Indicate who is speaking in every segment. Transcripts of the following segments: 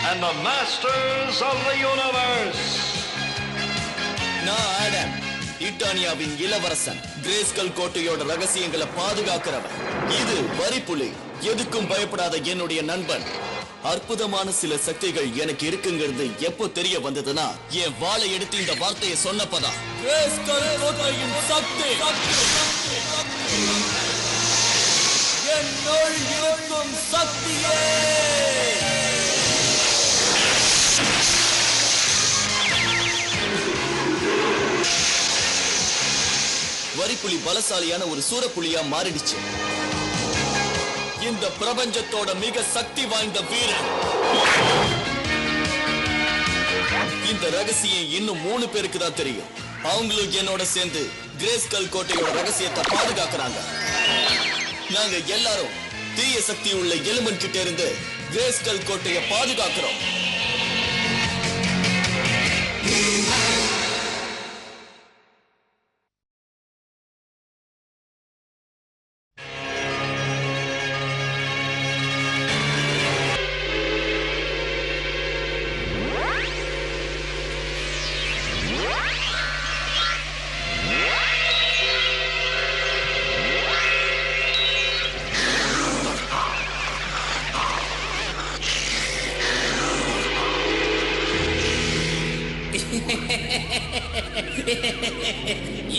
Speaker 1: and the masters of the universe.
Speaker 2: நான் Adam, இட்டானியாவின் இளவரசன், greyscale கோட்டையோட ரகசியங்களை பாதுகாக்கிறவன். இது வரிப்புலி, எதுக்கும் பயப்படாத என்னுடைய நண்பன். அற்புதமான சில சக்திகள் எனக்கு இருக்குங்கிறது எப்போ தெரிய வந்ததுன்னா, என் வாளை எடுத்து இந்த வார்த்தையை சொன்னப்பதான். கிரேஸ்கல் கோட்டையின் சக்தி என்னுள் இருக்கும் சக்தியே. வரிப்புலி பலசாலியான ஒரு சூரப்புலியா மாறிடுச்சு. இந்த பிரபஞ்சத்தோட மிக சக்தி வாய்ந்த வீரன். இந்த ரகசியம் இன்னும் 3 பேருக்கு தான் தெரியும். அவங்களும் என்னோட சேர்ந்து கிரேஸ்கல் கோட்டையோட ரகசியத்தை பாதுகாக்கிறாங்க. நாங்க எல்லாரும் தீய சக்தி உள்ள எலும்பன் கிட்ட இருந்து கிரேஸ்கல் கோட்டையை பாதுகாக்கிறோம்.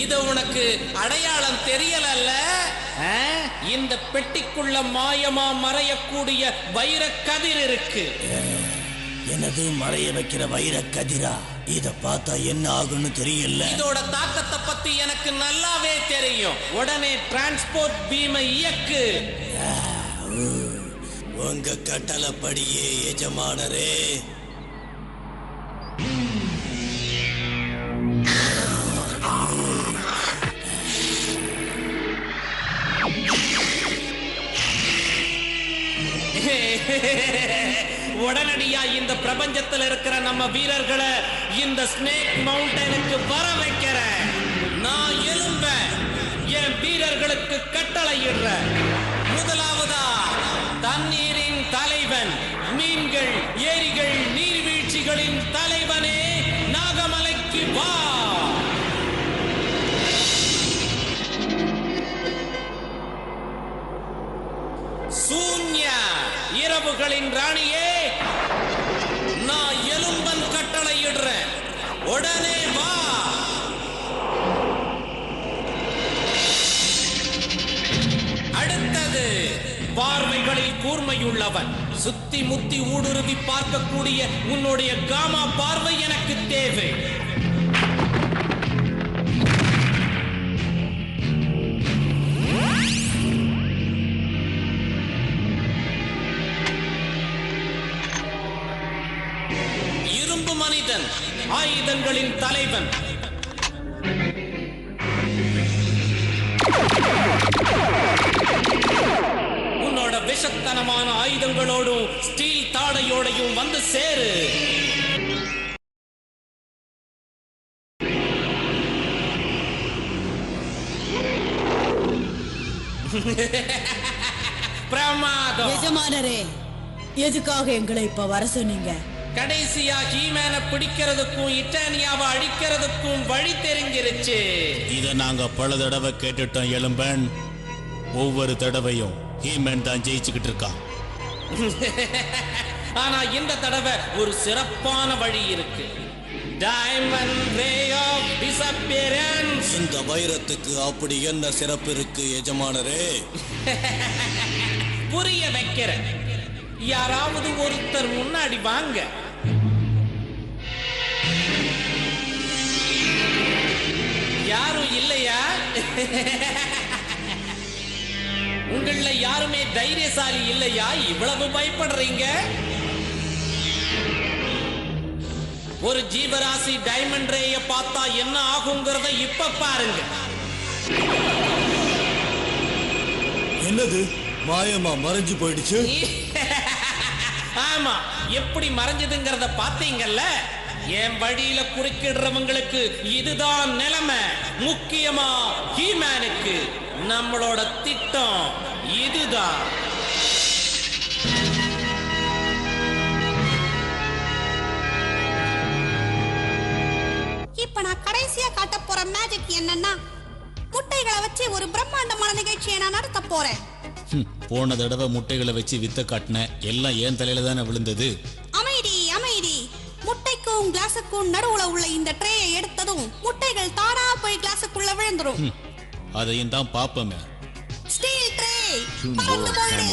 Speaker 3: இது உனக்கு அடையாளம் தெரியலல்ல? இந்த பெட்டிக்குள்ள மாயமா மறையக்கூடிய வைர கதிர் இருக்கு.
Speaker 2: எனது மறைய வைக்கிற வைர கதிரா? இத பார்த்தா என்ன ஆகும்னு தெரியல.
Speaker 3: இதோட தாக்கத்தை பத்தி எனக்கு நல்லாவே தெரியும். உடனே டிரான்ஸ்போர்ட் பீமை இயக்கு.
Speaker 2: உங்க கட்டளைப்படியே எஜமானரே.
Speaker 3: உடனடியா இந்த பிரபஞ்சத்தில் இருக்கிற நம்ம வீரர்களை இந்த ஸ்னேக் மவுண்டனுக்கு வர வைக்கிறேன். நான் எழும்ப என் வீரர்களுக்கு கட்டளையிடுற. முதலாவதா தண்ணீரின் தலைவன், மீன்கள், ஏரிகள், நீர்வீழ்ச்சிகளின் தலைவனே, நாகமலைக்கு வா. சூன்யா, இரவுகளின் ராணியே, நான் எலும்பன் கட்டளையிடுறேன். உடனே வா. அடுத்தது பார்வைகளில் கூர்மையுள்ளவன், சுத்தி முத்தி ஊடுருவி பார்க்கக்கூடிய உன்னுடைய காமா பார்வை எனக்கு தேவை. இரும்பு மனிதன், ஆயுதங்களின் தலைவன். உன்னோட விஷத்தனமான ஆயுதங்களோடும் ஸ்டீல் தாடையோடையும் வந்து சேரு. பிரமாதம்.
Speaker 4: எஜமானரே, எதுக்காக எங்களை இப்ப வர சொன்னீங்க?
Speaker 3: கடைசியா ஹீமேன பிடிக்கிறதுக்கும் இட்டானியாவை அழிக்கிறதுக்கும் வழி தெரிஞ்சிருச்சு.
Speaker 2: இத நாங்க பல தடவை கேட்டுட்டோம் எலும்பன். ஒவ்வொரு தடவையும் ஹீமேன் தான் ஜெயிச்சுக்கிட்டு இருக்கான்.
Speaker 3: ஆனா இந்த தடவை ஒரு சிறப்பான வழி இருக்கு. Diamond ray of disappearance.
Speaker 2: இந்த வைரத்துக்கு அப்படி என்ன சிறப்பு இருக்கு எஜமானரே?
Speaker 3: புரிய வைக்கிறேன். யாராவது ஒருத்தர் முன்னாடி வாங்க. யாரும் இல்லையா? உங்கள யாருமே தைரியசாலி இல்லையா? இவ்வளவு பயப்படுறீங்க? ஒரு ஜீவராசி டைமண்ட் ரேய பார்த்தா என்ன ஆகுங்கிறத இப்ப பாருங்க.
Speaker 2: என்னது மாயமா மறைஞ்சு போயிடுச்சு?
Speaker 3: ஆமா, எப்படி மறைஞ்சதுங்கிறத பாத்தீங்கல்ல? என் வழியில குறுக்கிடுறவங்களுக்கு இதுதான் நிலைமை. முக்கியமா ஹீமேனுக்கு நம்மளோட திட்டம் இதுதான்.
Speaker 5: மேஜிக் என்னன்னா முட்டைகளை வச்சு ஒரு பிரம்மாண்டமான நிகழ்ச்சியை நான் நடத்த போறேன்.
Speaker 6: போன தடவை முட்டைகளை வச்சு வித்த காட்டின எல்லாம் ஏன் தலையில தானே விழுந்தது.
Speaker 5: அமைதி அமைதி. முட்டைக்கும் கிளாஸுக்கும் நடுவுல உள்ள இந்த ட்ரேயை எடுத்ததும் முட்டைகள் தானா போய் கிளாஸுக்குள்ள விழுந்துரும்.
Speaker 6: அதையும் தான் பாப்போமே.
Speaker 5: ஸ்டீல் ட்ரே பறந்து போயிடு.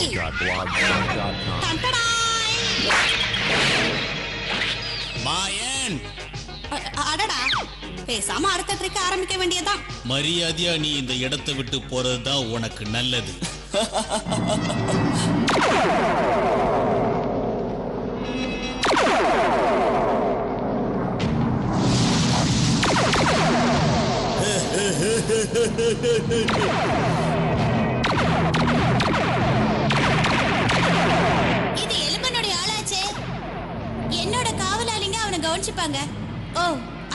Speaker 5: டண்டடாய்.
Speaker 6: மாயன்,
Speaker 5: அடடா, பேசாம அடுத்த ட்ரிக் ஆரம்பிக்க வேண்டியதான்.
Speaker 6: மரியாதையா நீ இந்த இடத்தை விட்டு போறதுதான் உனக்கு நல்லது.
Speaker 5: இது எலும்பனுடைய ஆளாச்சே. என்னோட காவலாளிங்க அவனை கவனிச்சுப்பாங்க. ஓ,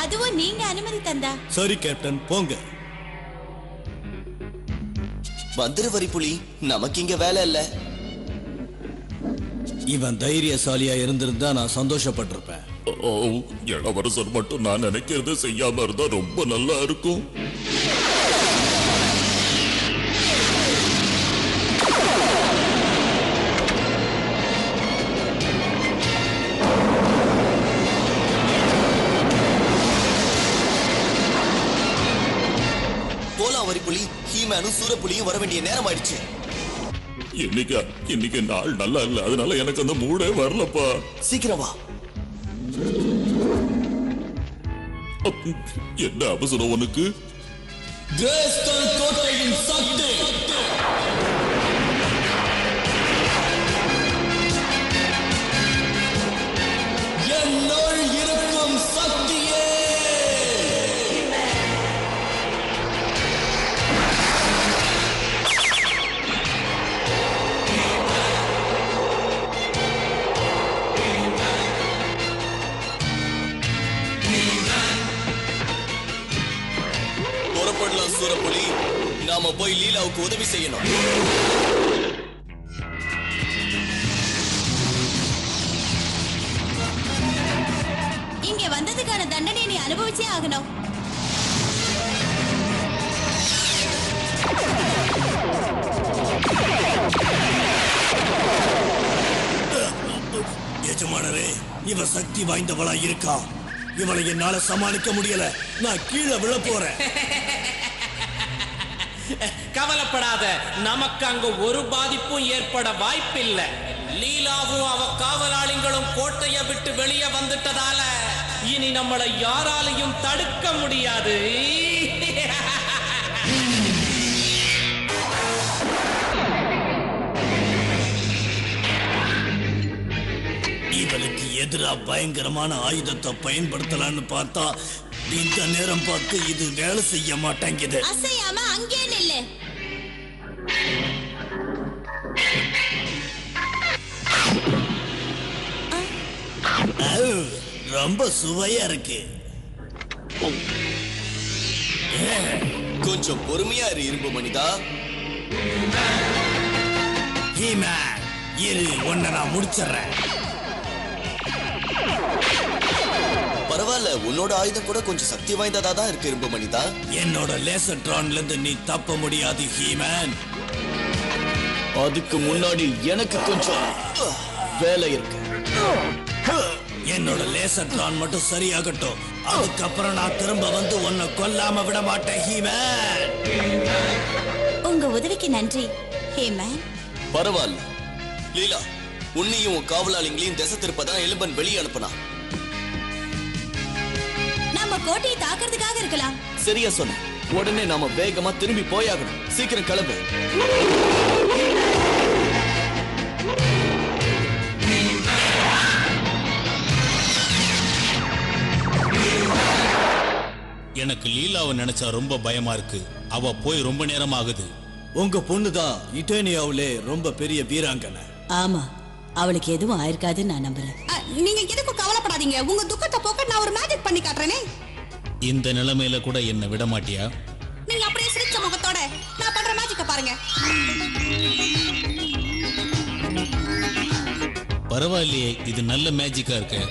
Speaker 5: அதுவும் நீங்க அனுமதி தந்தா?
Speaker 2: சரி கேப்டன், போங்க. வந்துரு வரிப்புலி, நமக்கு இங்க வேலை இல்ல.
Speaker 7: இவன் தைரியசாலியா இருந்திருந்தா நான் சந்தோஷப்பட்டிருப்பேன்.
Speaker 8: இளவரசர் மட்டும் நான் நினைக்கிறது செய்யாம இருந்தா ரொம்ப நல்லா இருக்கும்.
Speaker 2: போலாம் வரிப்புலி, ஹீமேனும் சூரப்புலியும் வர வேண்டிய நேரம் ஆயிடுச்சு.
Speaker 8: இன்னைக்கு நாள் நல்லா இல்ல, அதனால எனக்கு அந்த மூடே வரலப்பா.
Speaker 2: சீக்கிரம் வா.
Speaker 8: என்ன அவசரம் உனக்கு?
Speaker 2: கிரேஸ்கல் கோட்டையின் சக்தி. என்னுள் இருக்கும் சக்தியே. புறப்படலாம் சூரப்புலி, நாம போய் லீலாவுக்கு உதவி செய்யணும்.
Speaker 5: இங்க வந்ததுக்கான தண்டனை நீ அனுபவிச்சே ஆகணும்.
Speaker 7: எஜமானரே, இவ சக்தி வாய்ந்தவளா இருக்கா. இவளை என்னால சமாளிக்க முடியல. நான் கீழே விழ போறேன்.
Speaker 3: கவலைப்படாத, நமக்கு அங்க ஒரு பாதிப்பும் ஏற்பட வாய்ப்பில்லை. லீலாவும் அவ காவலாளிகளும் கோட்டையை விட்டு வெளியே வந்துட்டதால இனி நம்மளை யாராலையும் தடுக்க முடியாது.
Speaker 7: இவளுக்கு எதிரா பயங்கரமான ஆயுதத்தை பயன்படுத்தலான்னு பார்த்தா இந்த நேரம் பார்த்து இது வேலை செய்ய மாட்டேங்குது.
Speaker 5: அசையாம அங்கே நில்லு.
Speaker 7: ரொம்ப சுவையா இருக்கு.
Speaker 2: கொஞ்சம் பொறுமையா இரு இரும்பு மனிதா.
Speaker 7: ஹீமேன், இரு, உன்னை நான் முடிச்சிடுறேன்.
Speaker 2: பரவாயில்ல, உன்னோட ஆயுதம் கூட கொஞ்சம் சக்தி வாய்ந்ததா தான் இருக்கு இரும்பு மனிதா.
Speaker 7: என்னோட லேசர் ட்ரான்ல இருந்து நீ தப்ப முடியாது ஹீமேன்.
Speaker 2: அதுக்கு முன்னாடி எனக்கு கொஞ்சம் வேலை இருக்கு.
Speaker 7: என்னோட லேசர் ட்ரான் மட்டும் சரியாகட்டும், அதுக்கப்புறம் நான் திரும்ப வந்து உன்னை கொல்லாம விட மாட்டேன் ஹீமேன்.
Speaker 5: உங்க உதவிக்கு நன்றி ஹேமன்.
Speaker 2: பரவாயில்ல லீலா, உன்னையும் உன் காவலாளிங்களையும் திசை திருப்பதான் எலும்பன் வெளியே அனுப்புனா.
Speaker 5: நம்ம கோட்டையை தாக்குறதுக்காக இருக்கலாம்.
Speaker 2: சரியா சொன்ன. உடனே நாம வேகமா திரும்பி போயாகணும். சீக்கிரம் கிளம்பு.
Speaker 6: எனக்கு லீலாவை நினைச்சா ரொம்ப பயமா இருக்கு. அவ போய் ரொம்ப நேரம் ஆகுது.
Speaker 7: உங்க பொண்ணுதான் இட்டேனியாவிலே ரொம்ப பெரிய வீராங்கனை.
Speaker 4: ஆமா, அவளுக்கு எதுவும் ஆயிருக்காதுன்னு நான் நம்புறேன்.
Speaker 5: நீங்க எதுக்கும் கவலைப்படாதீங்க. உங்க துக்கத்தை போக்க நான் ஒரு மேஜிக் பண்ணி காட்டுறேனே.
Speaker 6: இந்த நிலைமையில கூட என்ன விட மாட்டியா?
Speaker 5: நீங்க அப்படியே சிரிச்ச முகத்தோட நான் பண்ற மேஜிக்க பாருங்க.
Speaker 6: பரவாயில்லையே, இது நல்ல மேஜிக்கா இருக்கு.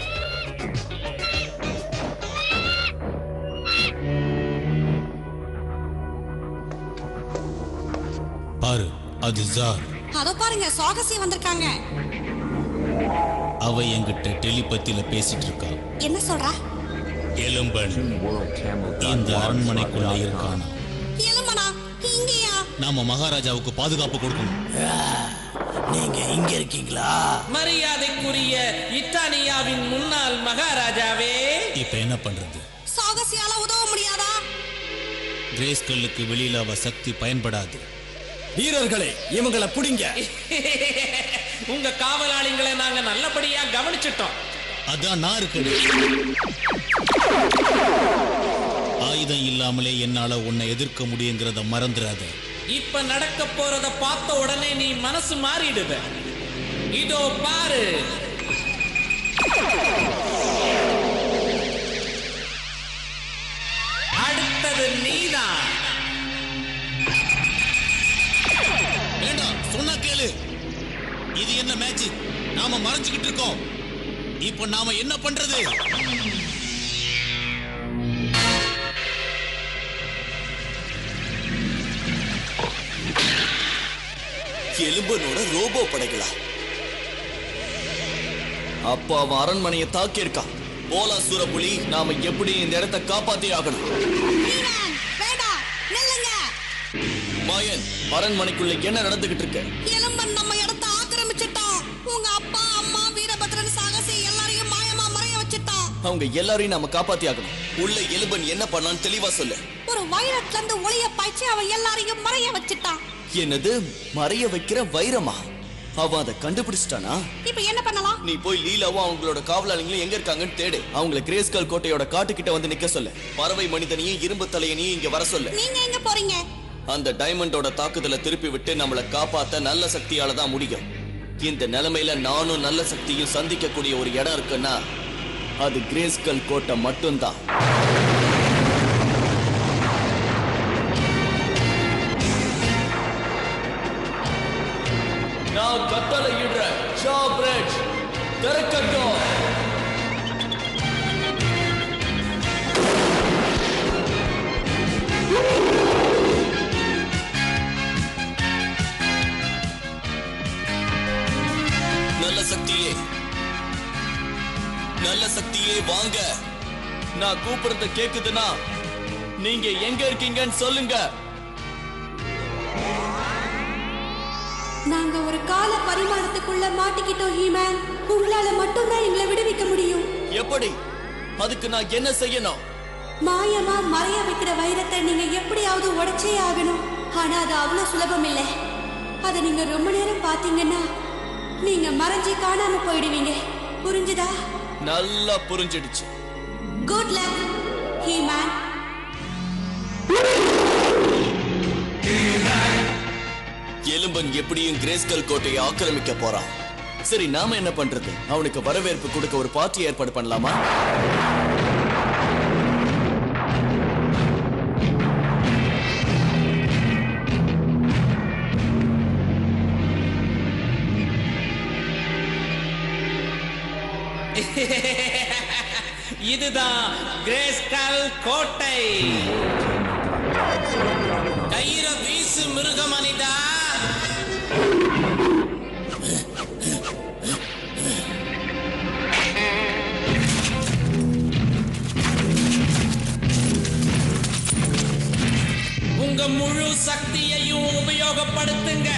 Speaker 6: பாரு, அது ஜார்.
Speaker 5: அதோ பாருங்க, சாகசி வந்திருக்காங்க.
Speaker 6: அவ என்கிட்ட டெலிபத்தில பேசிட்டு இருக்கா.
Speaker 5: என்ன சொல்றா?
Speaker 6: எலும்பன் இந்த அரண்மனைக்குள்ள இருக்கானா?
Speaker 5: எலும்பனா? இங்கயா?
Speaker 6: நாம மகாராஜாவுக்கு பாதுகாப்பு கொடுக்கணும்.
Speaker 7: நீங்க இங்க இருக்கீங்களா?
Speaker 3: மரியாதைக்குரிய இத்தாலியாவின் முன்னாள் மகாராஜாவே.
Speaker 6: இப்ப என்ன பண்றது?
Speaker 5: சாகசியால உதவ முடியாதா?
Speaker 6: கிரேஸ்கல்லுக்கு வெளியில அவ சக்தி பயன்படாது.
Speaker 7: வீரர்களே, இவங்களை புடிங்க.
Speaker 3: உங்க காவலாளிகளை நாங்க நல்லபடியா கவனிச்சிட்டோம்.
Speaker 6: அதான் நான் இருக்கேன். ஆயுதம் இல்லாமலே என்னால உன்னை எதிர்க்க முடியுங்கிறத மறந்துடாத.
Speaker 3: இப்ப நடக்க போறத பார்த்த உடனே நீ மனசு மாறிடுவ. இதோ பாரு. அடுத்தது நீதான்.
Speaker 6: வேண்டாம், சொன்னா கேளு. இது என்ன மேட்ச்? நாம மறைஞ்சுக்கிட்டு இருக்கோம். இப்ப நாம என்ன பண்றது?
Speaker 2: எலும்பனோட ரோபோ படைகளா? அப்ப அவன் அரண்மனையை தாக்கி இருக்கான். போலா சூரப்புலி, நாம எப்படி இந்த இடத்தை காப்பாத்தி ஆகணும். மாயன், அரண்மனைக்குள்ள என்ன நடந்துகிட்டு இருக்கு?
Speaker 5: எலும்பன் நம்ம இடத்தை ஆக்கிரமிச்சிட்டான். உங்க அப்பா, அம்மா, வீரபத்ரன், சாகசி எல்லாரையும் மாயமா மறைய வச்சிட்டான்.
Speaker 2: அவங்க எல்லாரையும் நாம காப்பாத்தி ஆகணும். உள்ள எலும்பன் என்ன பண்ணான்னு தெளிவா சொல்லு.
Speaker 5: ஒரு வைரத்துல இருந்து ஒளிய பாய்ச்சி அவன் எல்லாரையும் மறைய வச்சிட்டான்.
Speaker 2: என்னது? மறைய வைக்கிற வைரமா? அவன் அதை கண்டுபிடிச்சிட்டானா?
Speaker 5: இப்ப என்ன பண்ணலாம்?
Speaker 2: நீ போய் லீலாவும் அவங்களோட காவலாளிகளும் எங்க இருக்காங்கன்னு தேடு. அவங்களை கிரேஸ்கல் கோட்டையோட காட்டுக்கிட்ட வந்து நிக்க சொல்லு. பறவை மனிதனையும் இரும்பு தலையனையும் இங்க வர சொல்லு.
Speaker 5: நீங்க எங்க போறீங்க?
Speaker 2: அந்த டைமண்டோட தாக்குதலை திருப்பி விட்டு நம்மளை காப்பாத்த நல்ல சக்தியால தான் முடியும். இந்த நிலைமையில நானும் நல்ல சக்தியும் சந்திக்கக்கூடிய ஒரு இடம் இருக்குன்னா அது கிரேஸ்கல் கோட்டை மட்டும்தான். நான் கட்டளை இடுறேன். ஷா பிரிட்ஜ் திறக்கட்டும். நல்ல சக்தியே வாங்க. நான் கூப்பிடுறது கேக்குதுன்னா நீங்க எங்க இருக்கீங்கன்னு சொல்லுங்க.
Speaker 5: நாங்க ஒரு கால பரிமாணத்துக்குள்ள மாட்டிக்கிட்டோம் ஹீமேன். உங்களால மட்டும்தான் எங்களை விடுவிக்க முடியும்.
Speaker 2: எப்படி? அதுக்கு நான் என்ன செய்யணும்?
Speaker 5: மாயமா மறைய வைக்கிற வைரத்தை நீங்க எப்படியாவது உடைச்சே ஆகணும். ஆனா அது அவ்வளவு சுலபம் இல்லை. அதை நீங்க ரொம்ப நேரம் பாத்தீங்கன்னா நீங்க மறைஞ்சி காணாம போயிடுவீங்க. புரிஞ்சுதா?
Speaker 2: நல்லா புரிஞ்சிடுச்சு.
Speaker 5: Good luck He-Man.
Speaker 2: எலும்பன் எப்படியும் கிரேஸ்கல் கோட்டையை ஆக்கிரமிக்க போறான். சரி, நாம என்ன பண்றது? அவனுக்கு வரவேற்பு கொடுக்க ஒரு பார்ட்டி ஏற்பாடு பண்ணலாமா?
Speaker 3: இதுதான் கிரேஸ்கல் கோட்டை. கயிற வீசு மிருக மனிதா. உங்க முழு சக்தியையும் உபயோகப்படுத்துங்க.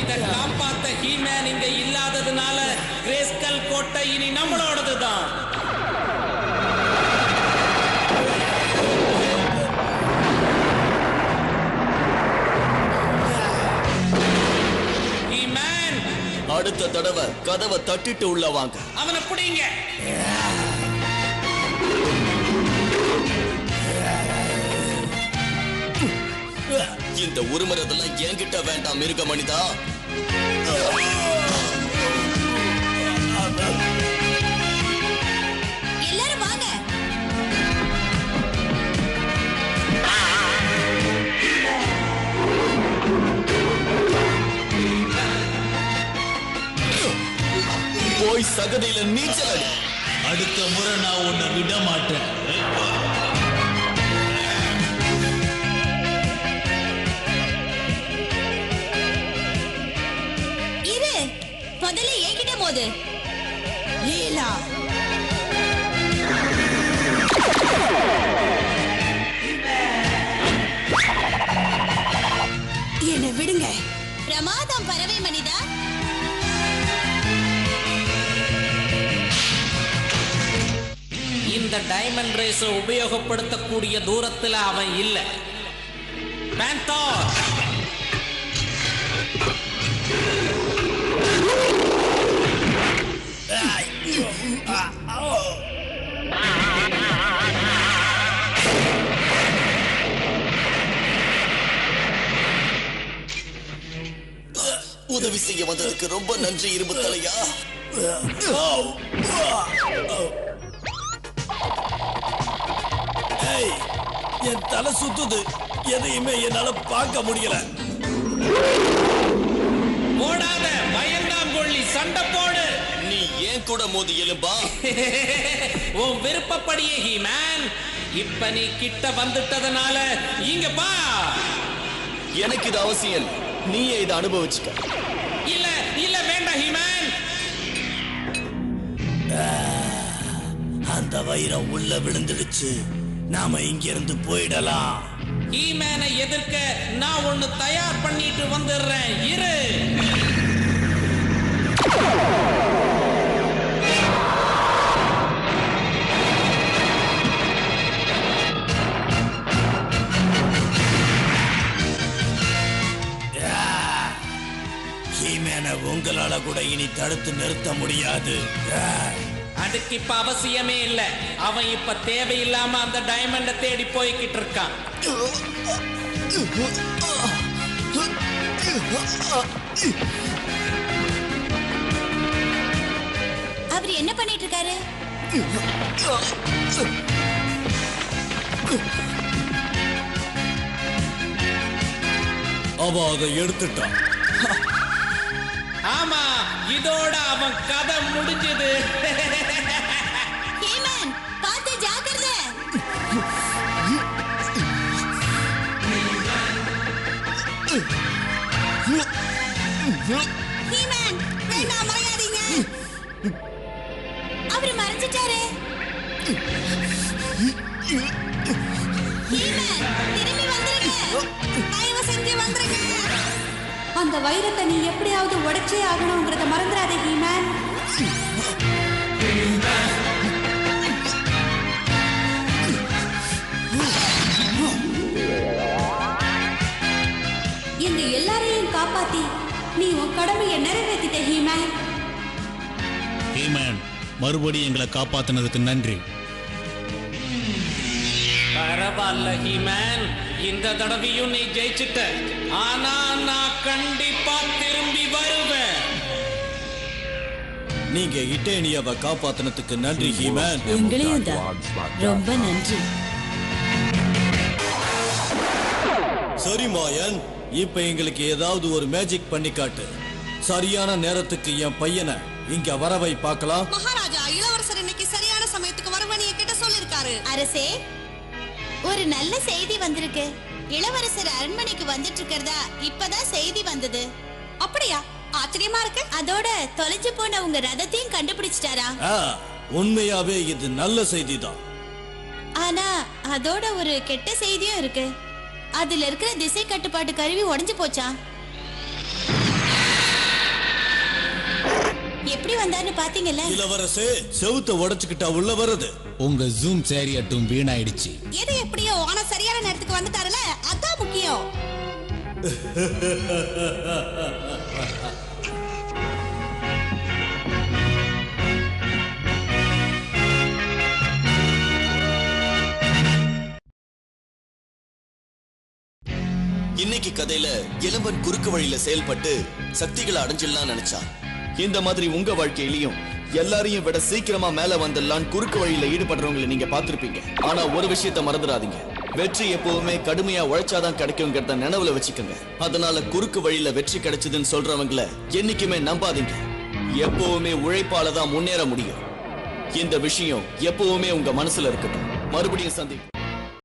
Speaker 3: இதை காப்பாத்த ஹீமேன் இங்க இல்லாததுனால கிரேஸ்கல் கோட்டை இனி நம்மளோடதுதான். ஹீமேன்,
Speaker 2: அடுத்த தடவை கதவை தட்டிட்டு உள்ள வாங்க.
Speaker 3: அவனை பிடிங்க.
Speaker 2: இந்த உருமுறதெல்லாம் என்கிட்ட வேண்டாம் மிருக மனிதா.
Speaker 5: எல்லாரும் வாங்க.
Speaker 2: போய் சகதியில நீச்சல் அடி.
Speaker 6: அடுத்த முறை நான் உன்னை விட மாட்டேன்.
Speaker 5: இரு, முதல்ல என்கிட்ட மோது.
Speaker 4: லீலா என்னை விடுங்க.
Speaker 5: பிரமாதம் பறவை மனிதா.
Speaker 3: இந்த டைமண்ட் ரேஸ் உபயோகப்படுத்தக்கூடிய தூரத்துல அவன் இல்ல. பேந்தார்
Speaker 2: உதவி செய்ய வந்ததுக்கு ரொம்ப நன்றி இரும்பு தலையா.
Speaker 7: என் தலை சுத்துது, எதையுமே என்னால பார்க்க முடியல.
Speaker 3: போடாத, பயந்தாங்கொள்ளி, சண்டை போடு.
Speaker 2: நீ ஏன் கூட மோதி எலும்பா?
Speaker 3: உன் விருப்பப்படியே ஹீமேன். இப்ப நீ கிட்ட வந்துட்டதனால இங்க பா.
Speaker 2: எனக்கு இது அவசியம். நீயே இதை அனுபவிச்சுக்க.
Speaker 3: இல்ல இல்ல, வேண்டாம் ஹீமேன்.
Speaker 7: அந்த வைரம் உள்ள விழுந்துடுச்சு. நாம இங்க இருந்து போயிடலாம்.
Speaker 3: ஹீமேனை எதிர்க்க நான் ஒண்ணு தயார் பண்ணிட்டு வந்துடுறேன். இரு.
Speaker 7: ஹீமேனை உங்களால கூட இனி தடுத்து நிறுத்த முடியாது.
Speaker 3: அதுக்கு இப்ப அவசியமே இல்ல. அவன் இப்ப தேவையில்லாம அந்த டைமண்ட தேடி போய்கிட்டு இருக்கான்.
Speaker 5: அவர் என்ன பண்ணிட்டு இருக்காரு?
Speaker 7: அவ அதை எடுத்துட்டான்.
Speaker 3: ஆமா, இதோட அவன் கதை முடிஞ்சது.
Speaker 5: ஹீமேன், பார்த்து ஜாக்கிரதை. ஹீமேன், வேண்டாம், மறையாதீங்க. அவரு மறைஞ்சிட்டாரு. ஹீமேன், திரும்பி வந்துருங்க. தயவு செஞ்சு வந்துருங்க. அந்த வைரத்தை நீ எப்படியாவது உடைச்சே ஆகணும்ங்கறத மறந்துடாத ஹீமேன். எங்க எல்லாரையும் காப்பாத்தி நீ உன் கடமையை நிறைவேற்றிட்ட ஹீமேன்.
Speaker 6: ஹீமேன், மறுபடியும் எங்களை காப்பாத்தினதுக்கு நன்றி.
Speaker 3: பரவாயில்ல ஹீமேன், இந்த தடவையும் நீ ஜெயிச்சிட்ட. ஆனா நான் கண்டிப்பா திரும்பி வருவேன்.
Speaker 7: நீங்க இட்டேனியாவை காப்பாத்தினதுக்கு நன்றி ஹீமேன்.
Speaker 4: எங்களையும் தான் ரொம்ப நன்றி.
Speaker 7: சரி மாயன், இப்ப எங்களுக்கு ஏதாவது ஒரு மேஜிக் பண்ணி காட்டு. சரியான நேரத்துக்கு என் பையனை இங்க வரவை பார்க்கலாம்.
Speaker 5: மகாராஜா, இளவரசர் இன்னைக்கு சரியான சமயத்துக்கு வருவனி கிட்ட சொல்லிருக்காரு. அரசே, ஒரு நல்ல செய்தி வந்திருக்கு. இளவரசர் அரண்மனைக்கு வந்துட்டு இருக்கிறதா இப்பதான் செய்தி வந்தது. அப்படியா? ஆச்சரியமா இருக்கு. அதோட தொலைஞ்சு போன உங்க ரதத்தையும் கண்டுபிடிச்சிட்டாரா?
Speaker 7: உண்மையாவே இது நல்ல செய்திதான்.
Speaker 5: ஆனா அதோட ஒரு கெட்ட செய்தியும் இருக்கு. அதுல இருக்கிற திசை கட்டுப்பாட்டு கருவி உடைஞ்சு போச்சா? எப்படி வந்தான்னு பாத்தீங்கல்ல?
Speaker 7: இளவரசே, செவுத்த உடைச்சுக்கிட்டா உள்ள வருது.
Speaker 6: உங்க ஜூம் சேரியட்டும் வீணாயிடுச்சு.
Speaker 5: எது எப்படியோ, ஆனா சரியான நேரத்துக்கு வந்துட்டாருல, அதான் முக்கியம்.
Speaker 2: இன்னைக்கு கதையில இளவன் குறுக்கு வழியில செயல்பட்டு சக்திகளை அடைஞ்சிடலாம் நினைச்சான். இந்த மாதிரி உங்க வாழ்க்கையிலையும் எல்லாரையும் விட சீக்கிரமா மேல வந்துடலாம் குறுக்கு வழியில ஈடுபடுறவங்களை நீங்க பார்த்திருப்பீங்க. ஆனா ஒரு விஷயத்த மறந்துடாதீங்க, வெற்றி எப்பவுமே கடுமையா உழைச்சாதான் கிடைக்குங்கிறத நினைவுல வச்சுக்கோங்க. அதனால குறுக்கு வழியில வெற்றி கிடைச்சதுன்னு சொல்றவங்களை என்னைக்குமே நம்பாதீங்க. எப்பவுமே உழைப்பால தான் முன்னேற முடியும். இந்த விஷயம் எப்பவுமே உங்க மனசுல இருக்கட்டும். மறுபடியும் சந்திப்போம்.